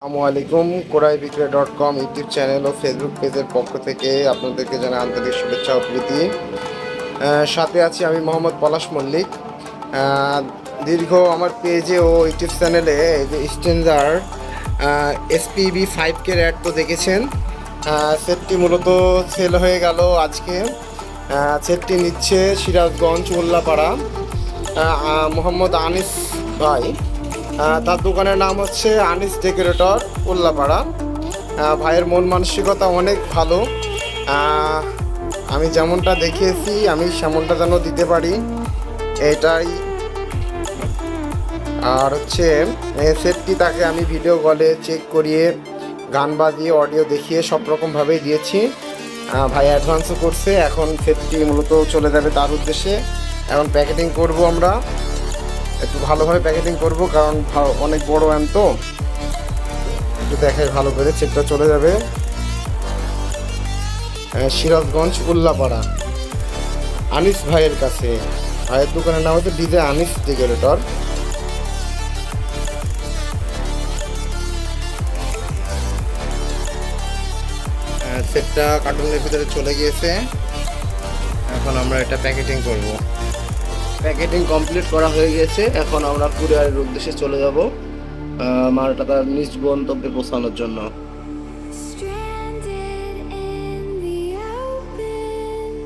আসসালামু আলাইকুম। কোরাইবিক্রয়.com YouTube channel ও Facebook পেজের পক্ষ থেকে আপনাদেরকে জানাই আন্তরিক শুভেচ্ছা ও প্রীতি। সাথে আছি আমি মোহাম্মদ পলাশ মল্লিক। দীর্ঘ আমার পেজে ও ইউটিউব চ্যানেলে এই যে স্ট্রেঞ্জার SPB 5K অ্যাড তো দেখেছেন। সেটটি মূলত সেল হয়ে গেল আজকে। সেটটি নিচ্ছে সিরাজগঞ্জ উল্লাপাড়া মোহাম্মদ আনিস ভাই। তার দোকানের নাম হচ্ছে আনিস ডেকোরেটর উল্লাপাড়া। ভাইয়ের মন মানসিকতা অনেক ভালো। আমি যেমনটা দেখিয়েছি আমি সেমনটা যেন দিতে পারি এটাই। আর হচ্ছে সেটটি তাকে আমি ভিডিও কলে চেক করিয়ে গান বাজিয়ে অডিও দেখিয়ে সব রকমভাবেই দিয়েছি। ভাই অ্যাডভান্সও করছে। এখন সেটটি মূলত চলে যাবে তার উদ্দেশ্যে। এখন প্যাকেটিং করব, আমরা একটু ভালোভাবে প্যাকেটিং করব কারণ অনেক বড় অ্যাম তো একটু দেখাই ভালো করে। চেকটা চলে যাবে সিরাজগঞ্জ উল্লাপাড়া আনিস ভাইয়ের কাছে। ভাইয়ের দোকানের নাম হচ্ছে ডিজে আনিস ডেকোরেটর। সেটটা কার্টুনের ভিতরে চলে গিয়েছে। এখন আমরা এটা প্যাকেটিং করব। প্যাকেটিং কমপ্লিট করা হয়ে গেছে। এখন আমরা কুরিয়ারের উদ্দেশ্যে চলে যাব মালটা তার নিজ গন্তব্যে পৌঁছানোর জন্য। Stranded in the open,